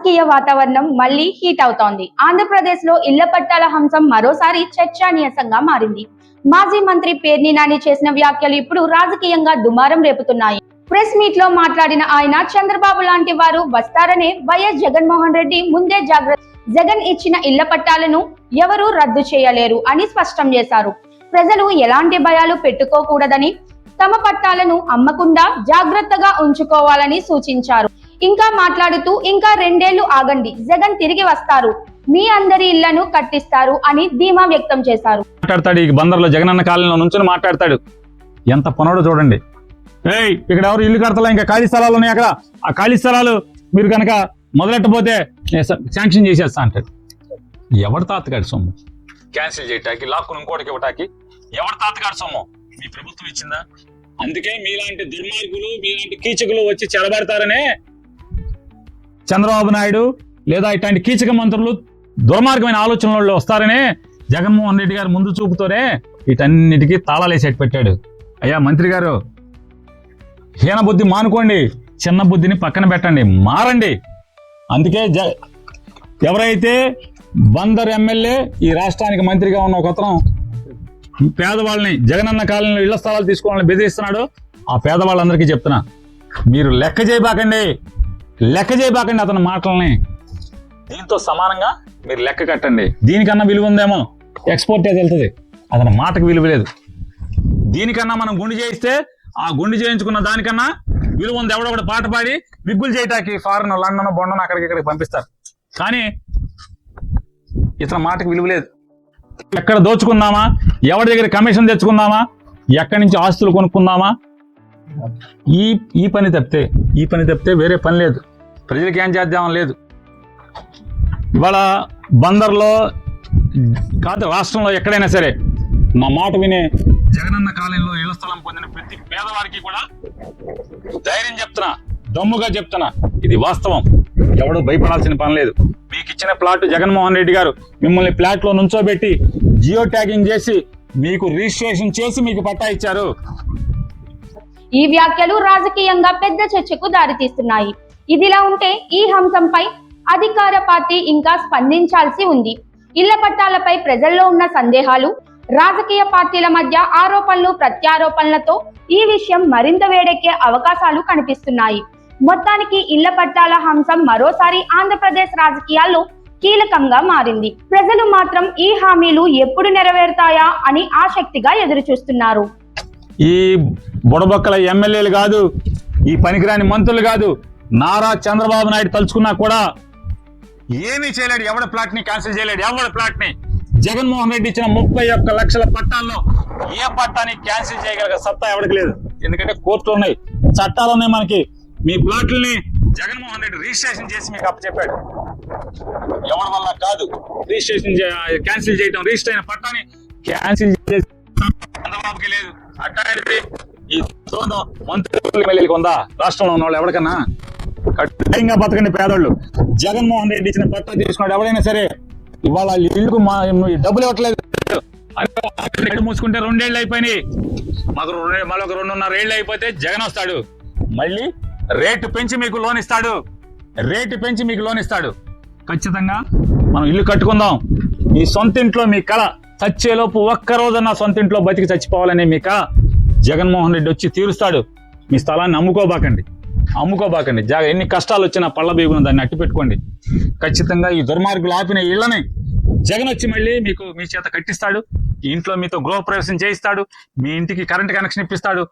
రాజకీయ వాతావరణం మళ్లీ హీట్ అవుతోంది. ఆంధ్రప్రదేశ్ లో ఇళ్ల పట్టాల హంసం మరోసారి చర్చానీయాంశంగా మారింది. మాజీ మంత్రి పేర్ని నాని చేసిన వ్యాఖ్యలు ఇప్పుడు రాజకీయంగా దుమారం రేపుతున్నాయి. ప్రెస్ మీట్ లో మాట్లాడిన ఆయన చంద్రబాబు లాంటి వారు వస్తారనే వైఎస్ జగన్మోహన్ రెడ్డి ముందే జాగ్రత్త. జగన్ ఇచ్చిన ఇళ్ల పట్టాలను ఎవరూ రద్దు చేయలేరు అని స్పష్టం చేశారు. ప్రజలు ఎలాంటి భయాలు పెట్టుకోకూడదని, తమ పట్టాలను అమ్మకుండా జాగ్రత్తగా ఉంచుకోవాలని సూచించారు. ఇంకా మాట్లాడుతూ ఇంకా 2 ఏళ్లు ఆగండి, జగన్ తిరిగి వస్తారు, మీ అందరి ఇళ్లను కట్టిస్తారు అని ధీమా వ్యక్తం చేశారు. మాట్లాడతాడు ఈ బందర్లో జగనన్న కాలనీలో నుంచుని మాట్లాడతాడు. ఎంత పనోడో చూడండి. ఇక్కడ ఎవరు ఇల్లు కడతలా, ఇంకా ఖాళీ స్థలాలు ఉన్నాయి అక్కడ. ఆ ఖాళీ స్థలాలు మీరు కనుక మొదలెట్టబోతే శాంక్షన్ చేసేస్తా అంటాడు. ఎవరి తాతగాడి సొమ్ము క్యాన్సిల్ చేయటానికి, లాక్కుని ఇంకోటికి ఇవ్వటానికి ఎవరి తాతగాడి సొమ్ము? మీ ప్రభుత్వం ఇచ్చిందా? అందుకే మీలాంటి దుర్మార్గులు, మీలాంటి కీచకులు వచ్చి చెలబడతారనే చంద్రబాబు నాయుడు లేదా ఇట్లాంటి కీచక మంత్రులు దుర్మార్గమైన ఆలోచనలు వస్తారనే జగన్మోహన్ రెడ్డి గారు ముందు చూపుతోనే వీటన్నిటికీ తాళాలేసేటి పెట్టాడు. అయ్యా మంత్రి గారు, హీన బుద్ధి మానుకోండి, చిన్న బుద్ధిని పక్కన పెట్టండి, మారండి. అందుకే ఎవరైతే బందర్ ఎమ్మెల్యే ఈ రాష్ట్రానికి మంత్రిగా ఉన్న ఒక అతను పేదవాళ్ళని జగనన్న కాలనీలో ఇళ్ల స్థలాలు తీసుకోవాలని బెదిరిస్తున్నాడు. ఆ పేదవాళ్ళందరికీ చెప్తున్నా, మీరు లెక్క చేయబాకండి అతని మాటల్ని. దీంతో సమానంగా మీరు లెక్క కట్టండి. దీనికన్నా విలువ ఉందేమో ఎక్స్పోర్టేజ్ వెళ్తుంది, అతని మాటకు విలువ లేదు. దీనికన్నా మనం గుండు చేయిస్తే ఆ గుండు చేయించుకున్న దానికన్నా విలువ ఉంది. ఎవడొకటి పాట పాడి విగ్గులు చేయటానికి ఫారెన్, లండన్, బొండను ఇక్కడికి పంపిస్తారు. కానీ ఇతని మాటకు విలువ లేదు. ఎక్కడ దోచుకుందామా, ఎవరి దగ్గర కమిషన్ తెచ్చుకుందామా, ఎక్కడి నుంచి ఆస్తులు కొనుక్కుందామా, ఈ పని తప్పితే వేరే పని లేదు. ప్రజలకు ఏం చేద్దామని లేదు. ఇవాళ బందర్లో కాదు, రాష్ట్రంలో ఎక్కడైనా సరే నా మాట వినే జగనన్న కాలనీలో ఇళ్ల స్థలం పొందిన ప్రతి పేదవారికి కూడా ధైర్యం చెప్తున్నా, దమ్ముగా చెప్తున్నా, ఇది వాస్తవం. ఎవడూ భయపడాల్సిన పని లేదు. మీకు ఇచ్చిన ప్లాట్ జగన్మోహన్ రెడ్డి గారు మిమ్మల్ని ప్లాట్ లో నుంచోబెట్టి జియో ట్యాగింగ్ చేసి మీకు రిజిస్ట్రేషన్ చేసి మీకు పట్టా ఇచ్చారు. ఈ వ్యాఖ్యలు రాజకీయంగా పెద్ద చర్చకు దారితీస్తున్నాయి. ఇదిలా ఉంటే ఈ అంశంపై అధికార పార్టీ ఇంకా స్పందించాల్సి ఉంది. ఇళ్ల పట్టాలపై ప్రజల్లో ఉన్న సందేహాలు, రాజకీయ పార్టీల మధ్య ఆరోపణలు ప్రత్యారోపణలతో ఈ విషయం మరింత వేడెక్కే అవకాశాలు కనిపిస్తున్నాయి. మొత్తానికి ఇళ్ల పట్టాల అంశం మరోసారి ఆంధ్రప్రదేశ్ రాజకీయాల్లో కీలకంగా మారింది. ప్రజలు మాత్రం ఈ హామీలు ఎప్పుడు నెరవేరుతాయా అని ఆసక్తిగా ఎదురు చూస్తున్నారు. ఈ బుడబొక్కల ఎమ్మెల్యేలు కాదు, ఈ పనికిరాని మంత్రులు కాదు, నారా చంద్రబాబు నాయుడు తలుచుకున్నా కూడా ఏమీ చేయలేడు. ఎవడ ప్లాట్ ని క్యాన్సిల్ చేయలేడు. ఎవడ ప్లాట్ ని జగన్మోహన్ రెడ్డి ఇచ్చిన 31 లక్షల పట్టాల్లో ఏ పట్టాన్ని క్యాన్సిల్ చేయగల సత్తా ఎవరికి లేదు. ఎందుకంటే కోర్టులు ఉన్నాయి, చట్టాలు ఉన్నాయి మనకి. మీ ప్లాట్లని జగన్మోహన్ రెడ్డి రిజిస్ట్రేషన్ చేసి మీకు అప్పచెప్పాడు. ఎవరి వల్ల కాదు రిజిస్ట్రేషన్ క్యాన్సిల్ చేయడం. రిజిస్టర్ అయిన పట్టాన్ని క్యాన్సిల్ చేసి చంద్రబాబుకి లేదు. అట్టాడితే ఈ మంత్రులు ఎమ్మెల్యేలకు ఉందా? రాష్ట్రంలో ఉన్న వాళ్ళు ఎవరికన్నా కఠినంగా బతకండి పేదోళ్ళు. జగన్మోహన్ రెడ్డి ఇచ్చిన పట్టా తీసుకున్నాడు ఎవరైనా సరే. ఇవాళ ఇల్లుకు డబ్బులు ఇవ్వట్లేదు. మూసుకుంటే 2 ఏళ్ళు అయిపోయినాయి. మాకు మరొక 2.5 ఏళ్ళు అయిపోతే జగన్ వస్తాడు. మళ్ళీ రేటు పెంచి మీకు లోన్ ఇస్తాడు. ఖచ్చితంగా మనం ఇల్లు కట్టుకుందాం. మీ సొంత ఇంట్లో మీ కళ చచ్చేలోపు ఒక్కరోజన్నా సొంత ఇంట్లో బతికి చచ్చిపోవాలనే మీ కళ జగన్మోహన్ రెడ్డి వచ్చి తీరుస్తాడు. మీ స్థలాన్ని అమ్ముకోబాకండి. ఎన్ని కష్టాలు వచ్చినా పళ్ళ బీగున దాన్ని అట్టి పెట్టుకోండి. ఖచ్చితంగా ఈ దుర్మార్గులు ఆపిన ఇళ్లని జగన్ వచ్చి మళ్ళీ మీ చేత కట్టిస్తాడు. ఈ ఇంట్లో మీతో గృహప్రవేశం చేయిస్తాడు. మీ ఇంటికి కరెంట్ కనెక్షన్ ఇప్పిస్తాడు.